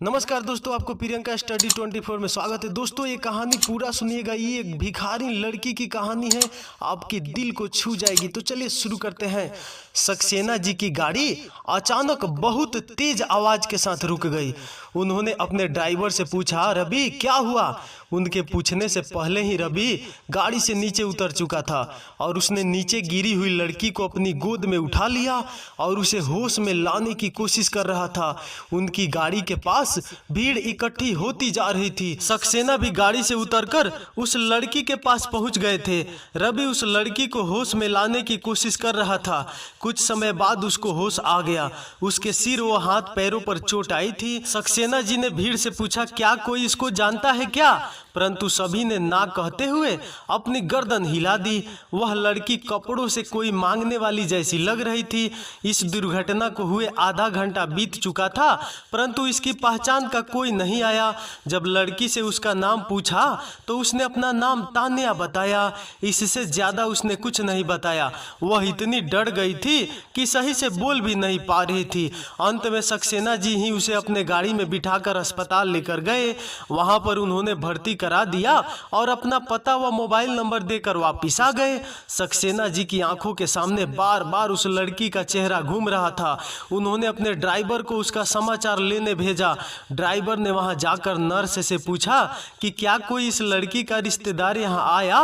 नमस्कार दोस्तों, आपको प्रियंका स्टडी 24 में स्वागत है। दोस्तों, ये कहानी पूरा सुनिएगा। ये एक भिखारी लड़की की कहानी है, आपके दिल को छू जाएगी। तो चलिए शुरू करते हैं। सक्सेना जी की गाड़ी अचानक बहुत तेज आवाज के साथ रुक गई। उन्होंने अपने ड्राइवर से पूछा, रवि क्या हुआ? उनके पूछने से पहले ही रवि गाड़ी से नीचे उतर चुका था और उसने नीचे गिरी हुई लड़की को अपनी गोद में उठा लिया और उसे होश में लाने की कोशिश कर रहा था। उनकी गाड़ी के पास भीड़ इकट्ठी होती जा रही थी। सक्सेना भी गाड़ी से उतरकर उस लड़की के पास पहुंच गए थे। रवि उस लड़की को होश में लाने की कोशिश कर रहा था। कुछ समय बाद उसको होश आ गया। उसके सिर व हाथ पैरों पर चोट आई थी। सक्सेना जी ने भीड़ से पूछा, क्या कोई इसको जानता है क्या? परंतु सभी ने ना कहते हुए अपनी गर्दन हिला दी। वह लड़की कपड़ों से कोई मांगने वाली जैसी लग रही थी। इस दुर्घटना को हुए आधा घंटा बीत चुका था, परंतु इसकी पहचान का कोई नहीं आया। जब लड़की से उसका नाम पूछा तो उसने अपना नाम तान्या बताया। इससे ज्यादा उसने कुछ नहीं बताया। वह इतनी डर गई थी कि सही से बोल भी नहीं पा रही थी। अंत में सक्सेना जी ही उसे अपने गाड़ी में बिठाकर अस्पताल लेकर गए। वहां पर उन्होंने भर्ती करा दिया और अपना पता व मोबाइल नंबर देकर वापिस आ गए। सक्सेना जी की आंखों के सामने बार बार उस लड़की का चेहरा घूम रहा था। उन्होंने अपने ड्राइवर को उसका समाचार लेने भेजा। ड्राइवर ने वहां जाकर नर्स से पूछा कि क्या कोई इस लड़की का रिश्तेदार यहाँ आया?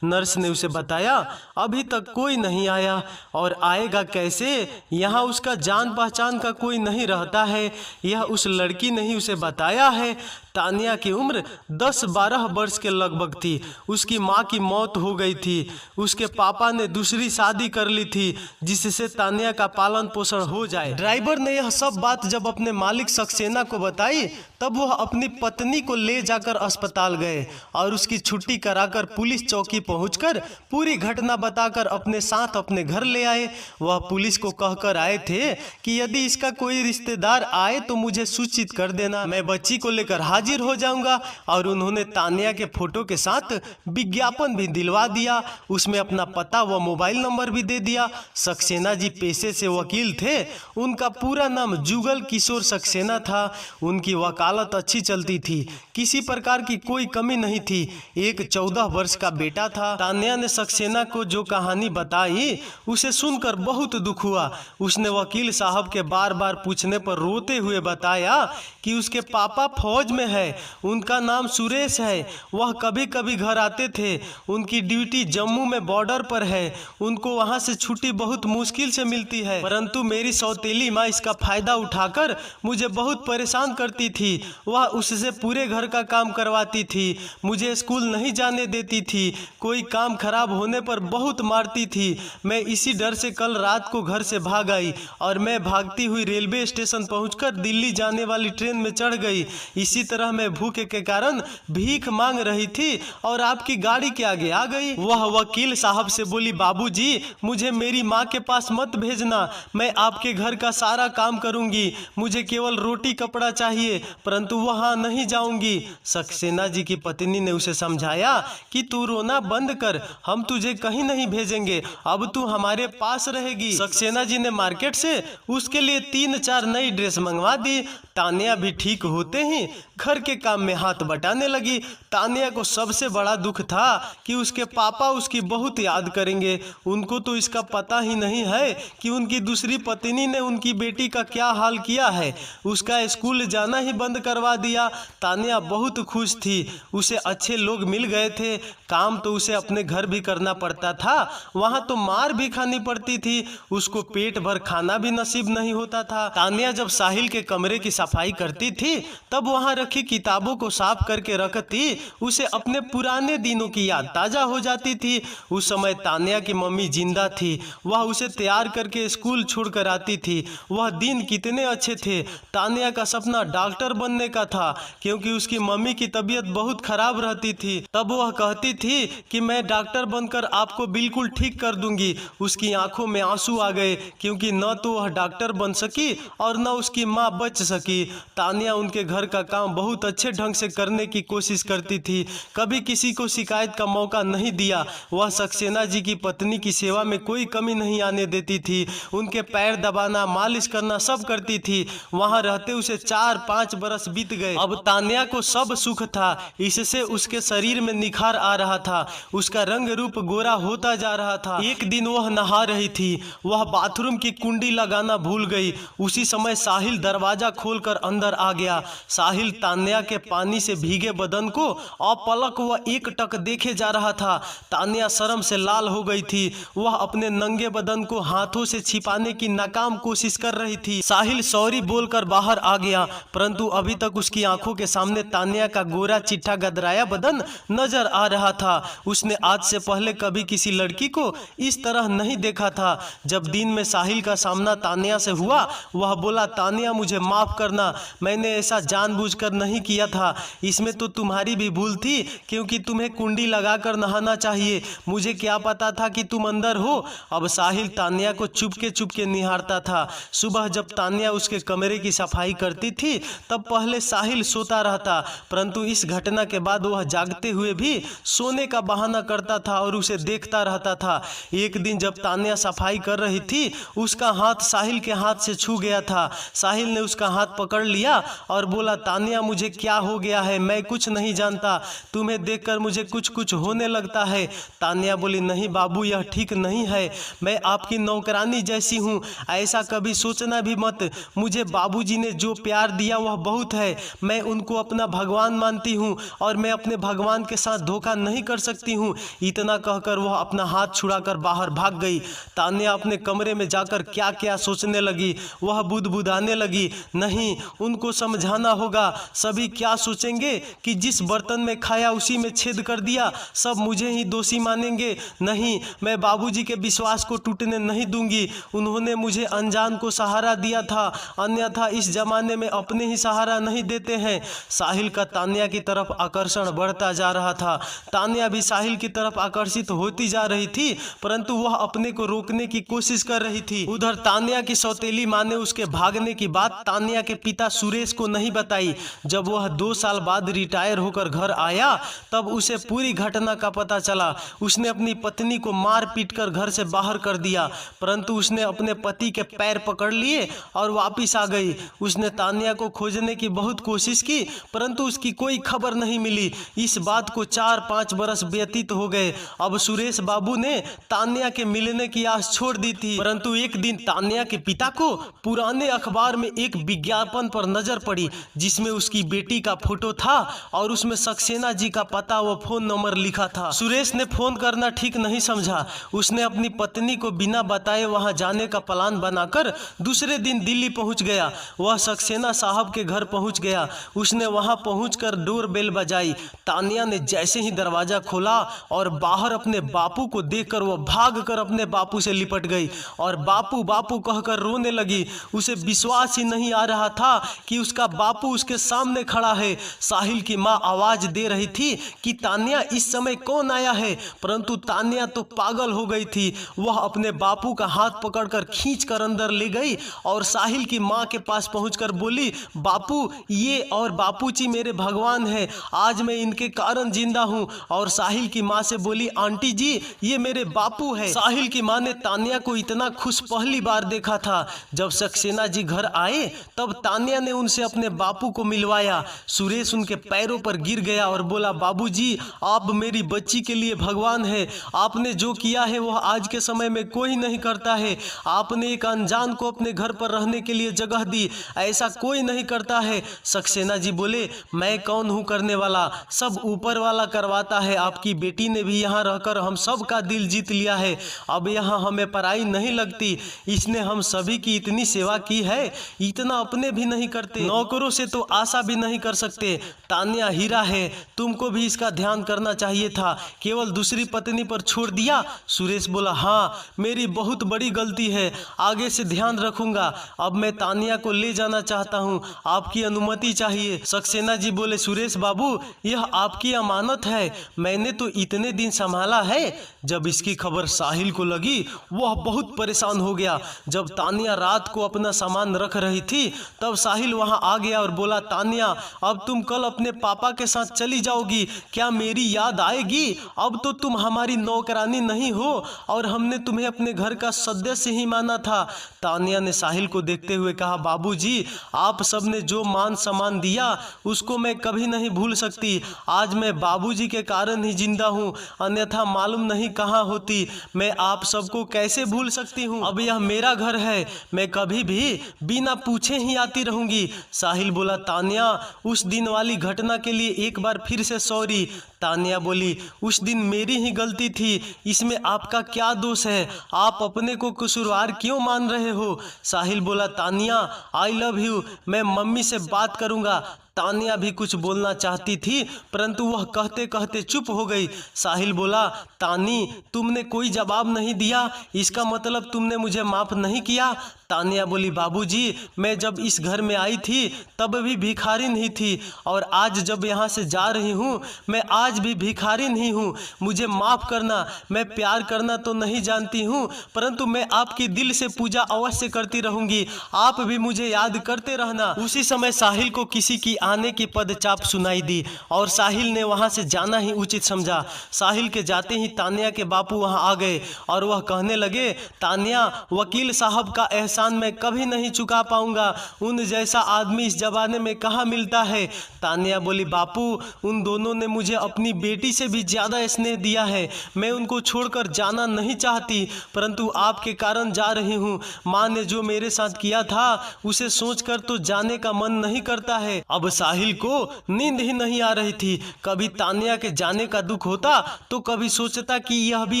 नर्स ने उसे बताया, अभी तक कोई नहीं आया और आएगा कैसे? यहाँ उसका जान पहचान का कोई नहीं रहता है। यह उस लड़की ने ही उसे बताया है। तान्या की उम्र 10-12 वर्ष के लगभग थी। उसकी माँ की मौत हो गई थी। उसके पापा ने दूसरी शादी कर ली थी जिससे तान्या का पालन पोषण हो जाए। ड्राइवर ने यह सब बात जब अपने मालिक सक्सेना को बताई तब वह अपनी पत्नी को ले जाकर अस्पताल गए और उसकी छुट्टी कराकर पुलिस चौकी पहुंचकर पूरी घटना बताकर अपने साथ अपने घर ले आए। वह पुलिस को कहकर आए थे कि यदि इसका कोई रिश्तेदार आए तो मुझे सूचित कर देना, मैं बच्ची को लेकर हाजिर हो जाऊंगा। और उन्होंने तान्या के फोटो के साथ विज्ञापन भी दिलवा दिया। उसमें अपना पता व मोबाइल नंबर भी दे दिया। सक्सेना जी पेशे से वकील थे। उनका पूरा नाम जुगल किशोर सक्सेना था। उनकी वकालत अच्छी चलती थी, किसी प्रकार की कोई कमी नहीं थी। एक 14 वर्ष का बेटा था। तान्या ने सक्सेना को जो कहानी बताई उसे सुनकर बहुत दुख हुआ। उसने वकील साहब के बार बार पूछने पर रोते हुए बताया कि उसके पापा फौज में है। उनका नाम सुरेश है। वह कभी कभी घर आते थे। उनकी ड्यूटी जम्मू में बॉर्डर पर है। उनको वहां से छुट्टी बहुत मुश्किल से मिलती है, परंतु मेरी सौतेली माँ इसका फायदा उठाकर मुझे बहुत परेशान करती थी। वह उससे पूरे घर का काम करवाती थी। मुझे स्कूल नहीं जाने देती थी। कोई काम खराब होने पर बहुत मारती थी। मैं इसी डर से कल रात को घर से भाग आई और मैं भागती हुई रेलवे स्टेशन पहुंचकर दिल्ली जाने वाली ट्रेन में चढ़ गई। इसी तरह मैं भूखे के कारण भीख मांग रही थी और आपकी गाड़ी के आगे आ गई। वह वकील साहब से बोली, बाबूजी मुझे मेरी माँ के पास मत भेजना, मैं आपके घर का सारा काम करूंगी, मुझे केवल रोटी कपड़ा चाहिए, परंतु वहां नहीं जाऊंगी। सक्सेना जी की पत्नी ने उसे समझाया कि तू रोना बंद कर, हम तुझे कहीं नहीं भेजेंगे, अब तू हमारे पास रहेगी। सक्सेना जी ने मार्केट से उसके लिए 3-4 नई ड्रेस मंगवा दी। तान्या भी ठीक होते ही घर के काम में हाथ बटाने लगी। तान्या को सबसे बड़ा दुख था कि उसके पापा उसकी बहुत याद करेंगे। उनको तो इसका पता ही नहीं है कि उनकी दूसरी पत्नी ने उनकी बेटी का क्या हाल किया है। उसका स्कूल जाना ही बंद करवा दिया। तान्या बहुत खुश थी। उसे अच्छे लोग मिल गए थे। काम तो उसे अपने घर भी करना पड़ता था, वहां तो मार भी खानी पड़ती थी। उसको पेट भर खाना भी नसीब नहीं होता था। तान्या जब साहिल के कमरे की सफाई करती थी तब वहां रखी किताबों को साफ करके रखती। उसे अपने पुराने दिनों की याद ताजा हो जाती थी। उस समय तान्या की मम्मी जिंदा थी। वह उसे तैयार करके स्कूल छोड़कर आती थी। वह दिन कितने अच्छे थे। तान्या का सपना डॉक्टर बनने का था, क्योंकि उसकी मम्मी की तबीयत बहुत खराब रहती थी। तब वह कहती थी कि मैं डॉक्टर बनकर आपको बिल्कुल ठीक कर दूंगी। उसकी आंखों में आंसू आ गए, क्योंकि न तो वह डॉक्टर बन सकी और न उसकी माँ बच सकी। तान्या उनके घर का काम बहुत बहुत अच्छे ढंग से करने की कोशिश करती थी, कभी किसी को शिकायत का मौका नहीं दिया। वह सक्सेना जी की पत्नी की सेवा में कोई कमी नहीं आने देती थी, उनके पैर दबाना, मालिश करना सब करती थी। वहां रहते उसे 4-5 बरस बीत गए। अब तान्या को सब सुख था, इससे उसके शरीर में निखार आ रहा था, उसका रंग रूप गोरा होता जा रहा था। एक दिन वह नहा रही थी, वह बाथरूम की कुंडी लगाना भूल गई। उसी समय साहिल दरवाजा खोलकर अंदर आ गया। साहिल तान्या के पानी से भीगे बदन को अपलक वह एकटक देखे जा रहा था। तान्या शर्म से लाल हो गई थी, वह अपने नंगे बदन को हाथों से छिपाने की नाकाम कोशिश कर रही थी। साहिल सॉरी बोलकर बाहर आ गया, परंतु अभी तक उसकी आंखों के सामने तान्या का गोरा चिट्ठा गदराया बदन नजर आ रहा था। उसने आज से पहले कभी किसी लड़की को इस तरह नहीं देखा था। जब दिन में साहिल का सामना तान्या से हुआ, वह बोला, तान्या मुझे माफ करना, मैंने ऐसा जानबूझकर नहीं किया था, इसमें तो तुम्हारी भी भूल थी, क्योंकि तुम्हें कुंडी लगाकर नहाना चाहिए, मुझे क्या पता था कि तुम अंदर हो। अब साहिल तान्या को चुपके निहारता था। सुबह जब तान्या उसके कमरे की सफाई करती थी, तब पहले साहिल सोता रहता, परंतु इस घटना के बाद वह जागते हुए भी सोने का बहाना करता था और उसे देखता रहता था। एक दिन जब तान्या सफाई कर रही थी, उसका हाथ साहिल के हाथ से छू गया था। साहिल ने उसका हाथ पकड़ लिया और बोला, तान्या मुझे क्या हो गया है, मैं कुछ नहीं जानता, तुम्हें देखकर मुझे कुछ होने लगता है। तान्या बोली, नहीं बाबू, यह ठीक नहीं है, मैं आपकी नौकरानी जैसी हूँ, ऐसा कभी सोचना भी मत। मुझे बाबूजी ने जो प्यार दिया वह बहुत है, मैं उनको अपना भगवान मानती हूँ और मैं अपने भगवान के साथ धोखा नहीं कर सकती हूँ। इतना कहकर वह अपना हाथ छुड़ाकर बाहर भाग गई। तान्या अपने कमरे में जाकर क्या क्या सोचने लगी। वह बुदबुदाने लगी, नहीं, उनको समझाना होगा, सभी क्या सोचेंगे कि जिस बर्तन में खाया उसी में छेद कर दिया, सब मुझे ही दोषी मानेंगे। नहीं, मैं बाबूजी के विश्वास को टूटने नहीं दूंगी, उन्होंने मुझे अनजान को सहारा दिया था, अन्यथा इस जमाने में अपने ही सहारा नहीं देते हैं। साहिल का तान्या की तरफ आकर्षण बढ़ता जा रहा था। तान्या भी साहिल की तरफ आकर्षित होती जा रही थी, परंतु वह अपने को रोकने की कोशिश कर रही थी। उधर तान्या की सौतेली माँ ने उसके भागने की बात तान्या के पिता सुरेश को नहीं बताई। जब वह 2 साल बाद रिटायर होकर घर आया, तब उसे पूरी घटना का पता चला। उसने अपनी पत्नी को मार पीट कर घर से बाहर कर दिया, परंतु उसने अपने पति के पैर पकड़ लिए और वापिस आ गई। उसने तान्या को खोजने की बहुत कोशिश की, परंतु उसकी कोई खबर नहीं मिली। इस बात को 4-5 बरस व्यतीत हो गए। अब सुरेश बाबू ने तान्या के मिलने की आस छोड़ दी थी, परंतु एक दिन तान्या के पिता को पुराने अखबार में एक विज्ञापन पर नजर पड़ी, जिसमें उसकी बेटी का फोटो था और उसमें सक्सेना जी का पता व फोन नंबर लिखा था। सुरेश ने फोन करना ठीक नहीं समझा। उसने अपनी पत्नी को बिना बताए वहां जाने का प्लान बनाकर दूसरे दिन दिल्ली पहुंच गया। वह सक्सेना साहब के घर पहुंच गया। उसने वहां पहुंचकर डोर बेल बजाई। तान्या ने जैसे ही दरवाजा खोला और बाहर अपने बापू को देखकर वह भागकर अपने बापू से लिपट गई और बापू बापू कहकर रोने लगी। उसे विश्वास ही नहीं आ रहा था कि उसका बापू उसके सामने खड़ा है। साहिल की माँ आवाज दे रही थी कि तान्या इस समय कौन आया है, परंतु तान्या तो पागल हो गई थी। वह अपने बापू का हाथ पकड़कर खींचकर अंदर ले गई और साहिल की माँ के पास पहुंचकर बोली, बापू ये और बापूजी मेरे भगवान हैं, आज मैं इनके कारण जिंदा हूं। और साहिल की माँ से बोली, आंटी जी ये मेरे बापू है। साहिल की माँ ने तान्या को इतना खुश पहली बार देखा था। जब सक्सेना जी घर आए तब तान्या ने उनसे अपने बापू को मिलवाया। सुरेश उनके पैरों पर गिर गया और बोला, बाबूजी आप मेरी बच्ची के लिए भगवान है, आपने जो किया है वह आज के समय में कोई नहीं करता है। आपने एक अनजान को अपने घर पर रहने के लिए जगह दी, ऐसा कोई नहीं करता है। सक्सेना जी बोले, मैं कौन हूँ करने वाला, सब ऊपर वाला करवाता है। आपकी बेटी ने भी यहाँ रहकर हम सब का दिल जीत लिया है, अब यहाँ हमें पराई नहीं लगती। इसने हम सभी की इतनी सेवा की है, इतना अपने भी नहीं करते, नौकरों से तो आशा भी नहीं कर सकते। तान्या हीरा है, तुमको भी इसका ध्यान करना चाहिए था, केवल दूसरी पत्नी पर छोड़ दिया। सुरेश बोला, हाँ मेरी बहुत बड़ी गलती है, आगे से ध्यान रखूंगा। अब मैं तान्या को ले जाना चाहता हूँ, आपकी अनुमति चाहिए। सक्सेना जी बोले, सुरेश बाबू यह आपकी अमानत है, मैंने तो इतने दिन संभाला है। जब इसकी खबर साहिल को लगी वह बहुत परेशान हो गया। जब तान्या रात को अपना सामान रख रही थी तब साहिल वहां आ गया और बोला, तान्या तानिया, अब तुम कल अपने पापा के साथ चली जाओगी, क्या मेरी याद आएगी? अब तो तुम हमारी नौकरानी नहीं हो और हमने तुम्हें अपने घर का सदस्य ही माना था। तानिया ने साहिल को देखते हुए कहा, बाबूजी, आप सबने जो मान सम्मान दिया उसको मैं कभी नहीं भूल सकती। आज मैं बाबूजी के कारण ही जिंदा हूँ, अन्यथा मालूम नहीं कहाँ होती। मैं आप सबको कैसे भूल सकती हूँ? अब यह मेरा घर है, मैं कभी भी बिना पूछे ही आती रहूंगी। साहिल बोला, तानिया, उस दिन वाली घटना के लिए एक बार फिर से सॉरी। तानिया बोली, उस दिन मेरी ही गलती थी, इसमें आपका क्या दोष है? आप अपने को कसूरवार क्यों मान रहे हो? साहिल बोला, तानिया, आई लव यू, मैं मम्मी से बात करूंगा। तानिया भी कुछ बोलना चाहती थी परंतु वह कहते कहते चुप हो गई। साहिल बोला, तानी, तुमने कोई जवाब नहीं दिया, इसका मतलब तुमने मुझे माफ नहीं किया? तानिया बोली, बाबूजी, मैं जब इस घर में आई थी तब भी भिखारिन ही थी और आज जब यहाँ से जा रही हूँ मैं आज भी भिखारिन ही हूँ। मुझे माफ़ करना, मैं प्यार करना तो नहीं जानती हूँ परंतु मैं आपकी दिल से पूजा अवश्य करती रहूँगी, आप भी मुझे याद करते रहना। उसी समय साहिल को किसी की आने की पदचाप सुनाई दी और साहिल ने वहाँ से जाना ही उचित समझा। साहिल के जाते ही तानिया के बापू वहाँ आ गए और वह कहने लगे, तानिया, वकील साहब का एहसान मैं कभी नहीं चुका पाऊंगा, उन जैसा आदमी इस जमाने में कहाँ मिलता है। तानिया बोली, बापू, उन दोनों ने मुझे अपनी बेटी से भी ज़्यादा स्नेह दिया है, मैं उनको छोड़कर जाना नहीं चाहती परंतु आपके कारण जा रही हूँ। माँ ने जो मेरे साथ किया था उसे सोचकर तो जाने का मन नहीं करता है। अब साहिल को नींद ही नहीं आ रही थी, कभी तानिया के जाने का दुख होता तो कभी सोचता कि यह भी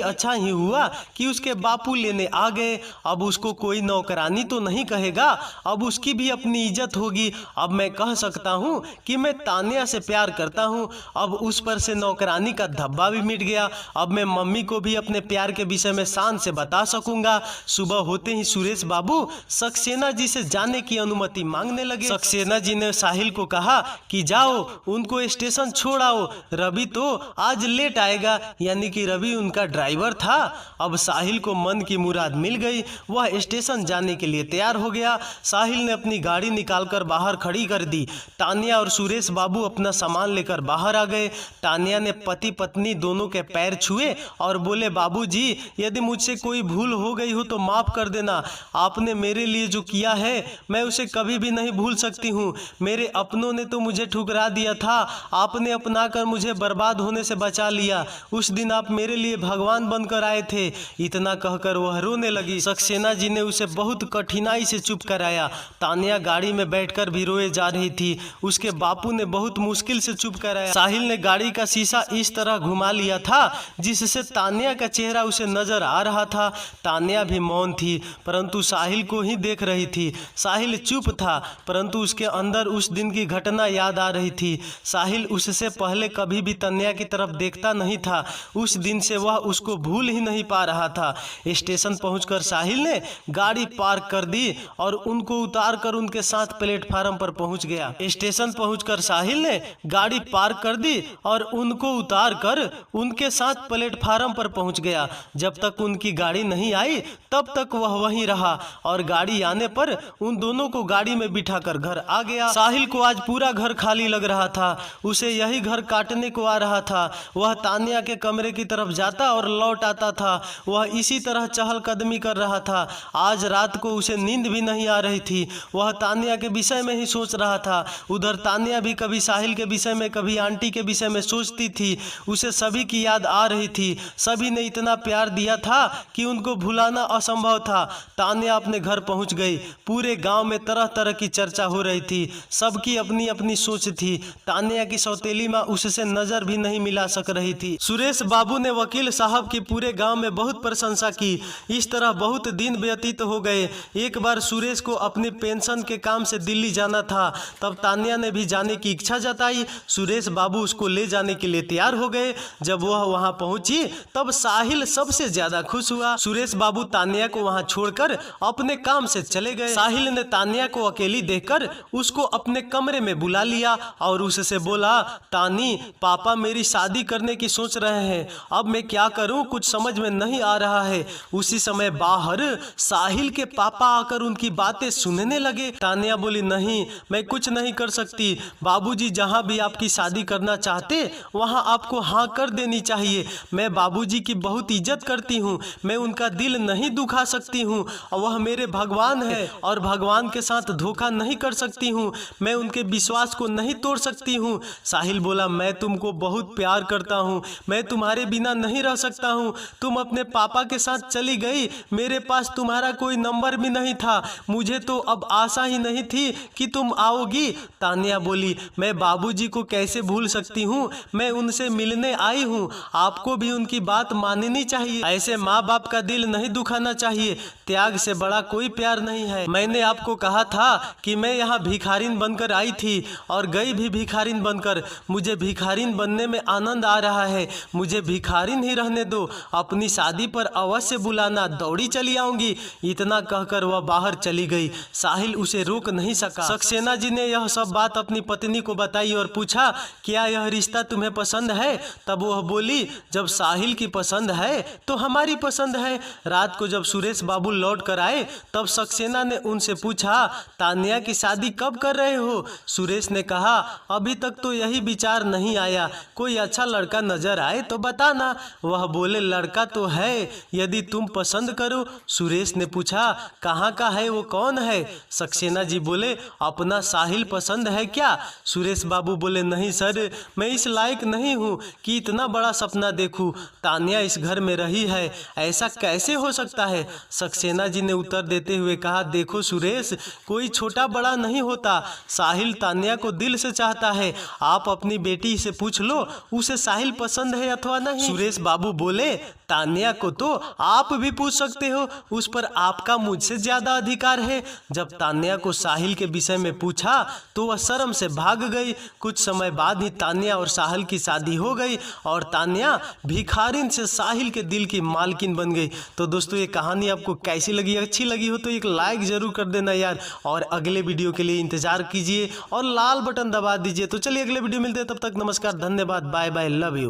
अच्छा ही हुआ कि उसके बापू लेने आ गए, अब उसको कोई नौकरानी तो नहीं कहेगा, अब उसकी भी अपनी इज्जत होगी। अब मैं कह सकता हूँ कि मैं तानिया से प्यार करता हूँ, अब उस पर से नौकरानी का धब्बा भी मिट गया। अब मैं मम्मी को भी अपने प्यार के विषय में शान से बता सकूंगा। सुबह होते ही सुरेश बाबू सक्सेना जी से जाने की अनुमति मांगने लगे। सक्सेना जी ने साहिल को कहा कि जाओ उनको स्टेशन छोड़ आओ, रवि तो आज लेट आएगा, यानी कि रवि उनका ड्राइवर था। अब साहिल को मन की मुराद मिल गई, वह स्टेशन जाने के लिए तैयार हो गया। साहिल ने अपनी गाड़ी निकालकर बाहर खड़ी कर दी। तानिया और सुरेश बाबू अपना सामान लेकर बाहर आ गए। तानिया ने पति पत्नी दोनों के पैर छुए और बोले, बाबूजी, यदि मुझसे कोई भूल हो गई हो तो माफ़ कर देना, आपने मेरे लिए जो किया है मैं उसे कभी भी नहीं भूल सकती हूँ। मेरे अपनों ने तो मुझे ठुकरा दिया था, आपने अपनाकर मुझे बर्बाद होने से बचा लिया, उस दिन आप मेरे लिए भगवान बनकर आए थे। इतना कहकर वह रोने लगी। सक्सेना जी ने उसे बहुत कठिनाई से चुप कराया। तानिया गाड़ी में बैठकर भी रोए जा रही थी, उसके बापू ने बहुत मुश्किल से चुप कराया। साहिल ने गाड़ी का शीशा इस तरह घुमा लिया था जिससे तानिया का चेहरा उसे नजर आ रहा था। तानिया भी मौन थी परंतु साहिल को ही देख रही थी। साहिल चुप था परंतु उसके अंदर उस दिन की घटना याद आ रही थी। साहिल उससे पहले कभी भी तानिया की तरफ देखता नहीं था, उस दिन से वह उसको भूल ही नहीं पा रहा था। स्टेशन पहुंचकर साहिल ने गाड़ी पार्क कर दी और उनको उतारकर उनके साथ प्लेटफार्म पर पहुंच गया। स्टेशन पहुंचकर साहिल ने गाड़ी पार्क कर दी और उनको उतारकर उनके साथ प्लेटफार्म पर पहुंच गया। जब तक उनकी गाड़ी नहीं आई तब तक वह वहीं रहा और गाड़ी आने पर उन दोनों को गाड़ी में बिठाकर घर आ गया। साहिल को आज पूरा घर खाली लग रहा था, उसे यही घर काटने को आ रहा था। वह तानिया के कमरे की तरफ जाता और लौट आता था, वह इसी तरह चहलकदमी कर रहा था। आज रात को उसे नींद भी नहीं आ रही थी, वह तानिया के विषय में ही सोच रहा था। उधर तानिया भी कभी साहिल के विषय में कभी आंटी के विषय में सोचती थी, उसे सभी की याद आ रही थी। सभी ने इतना प्यार दिया था कि उनको भुलाना असंभव था। तानिया अपने घर पहुंच गई। पूरे गांव में तरह तरह की चर्चा हो रही थी, सबकी अपनी अपनी सोच थी। तानिया की सौतेली माँ उससे नजर भी नहीं मिला सक रही थी। सुरेश बाबू ने वकील साहब की पूरे गांव में बहुत प्रशंसा की। इस तरह बहुत दिन व्यतीत हो गए। एक बार सुरेश को अपनी पेंशन के काम से दिल्ली जाना था, तब तानिया ने भी जाने की इच्छा जताई। सुरेश बाबू उसको ले जाने के लिए तैयार हो गए। जब वह वहां पहुंची तब साहिल सबसे ज्यादा खुश हुआ। सुरेश बाबू तानिया को वहां छोड़कर अपने काम से चले गए। साहिल ने तानिया को अकेली देखकर उसको अपने कमरे में बुला लिया और उससे बोला, तानी, पापा मेरी शादी करने की सोच रहे हैं, अब मैं क्या करूं कुछ समझ में नहीं आ रहा है। उसी समय बाहर साहिल के पापा आकर उनकी बातें सुनने लगे। तान्या बोली, नहीं, मैं कुछ नहीं कर सकती। बाबूजी जहाँ भी आपकी शादी करना चाहते वहाँ आपको हाँ कर देनी चाहिए। मैं बाबूजी की बहुत इज्जत करती हूँ, मैं उनका दिल नहीं दुखा सकती हूँ। वह मेरे भगवान है और भगवान के साथ धोखा नहीं कर सकती हूँ। मैं उनके विश्वास को नहीं तोड़ सकती हूँ। साहिल बोला, मैं तुमको बहुत प्यार करता हूँ, मैं तुम्हारे बिना नहीं रह सकता हूँ। तुम अपने पापा के साथ चली गई, मेरे पास तुम्हारा कोई नंबर भी नहीं था। मुझे तो अब आशा ही नहीं थी कि तुम आओगी। तान्या बोली, मैं बाबूजी को कैसे भूल सकती हूँ, मैं उनसे मिलने आई हूँ। आपको भी उनकी बात माननी चाहिए। ऐसे माँ बाप का दिल नहीं दुखाना चाहिए। त्याग से बड़ा कोई प्यार नहीं है। मैंने आपको कहा था कि मैं यहाँ भिखारिन बनकर आई थी और गई भी भिखारिन बनकर। मुझे भिखारिन बनने में आनंद आ रहा है। मुझे भिखारिन ही रहने दो। अपनी शादी पर अवश्य बुलाना, दौड़ी चली आऊंगी। इतना कहकर वह बाहर चली गई। साहिल उसे रोक नहीं सका। सक्सेना जी ने यह सब बात अपनी पत्नी को बताई और पूछा, क्या यह रिश्ता तुम्हें पसंद है? तब वह बोली, जब साहिल की पसंद है तो हमारी पसंद है। रात को जब सुरेश बाबू लौट कर आए तब सक्सेना ने उनसे पूछा, तान्या की शादी कब कर रहे हो? सुरेश ने कहा, अभी तक तो यही विचार नहीं आया, कोई अच्छा लड़का नजर आए तो बताना। वह बोले, लड़का तो है, यदि तुम पसंद करो। सुरेश ने पूछा, कहाँ का है, वो कौन है? सक्सेना जी बोले, अपना साहिल पसंद है क्या? सुरेश बाबू बोले, नहीं सर, मैं इस लायक नहीं हूँ कि इतना बड़ा सपना देखूं। तान्या इस घर में रही है, ऐसा कैसे हो सकता है? सक्सेना जी ने उत्तर देते हुए कहा, देखो सुरेश, कोई छोटा बड़ा नहीं होता। साहिल तान्या को दिल से चाहता है। आप अपनी बेटी से पूछ लो, उसे साहिल पसंद है अथवा नहीं। सुरेश बाबू बोले, तान्या को तो आप भी पूछ सकते हो, उस पर आपका मुझसे ज्यादा अधिकार है। जब तान्या को साहिल के विषय में पूछा तो वह शर्म से भाग गई। कुछ समय बाद ही तान्या और साहिल की शादी हो गई और तान्या भिखारिन से साहिल के दिल की मालकिन बन गई। तो दोस्तों, ये कहानी आपको कैसी लगी? अच्छी लगी हो तो एक लाइक जरूर कर देना यार, और अगले वीडियो के लिए इंतजार कीजिए और लाल बटन दबा दीजिए। तो चलिए अगले वीडियो मिलते हैं, तब तक नमस्कार, धन्यवाद, बाय बाय, लव यू।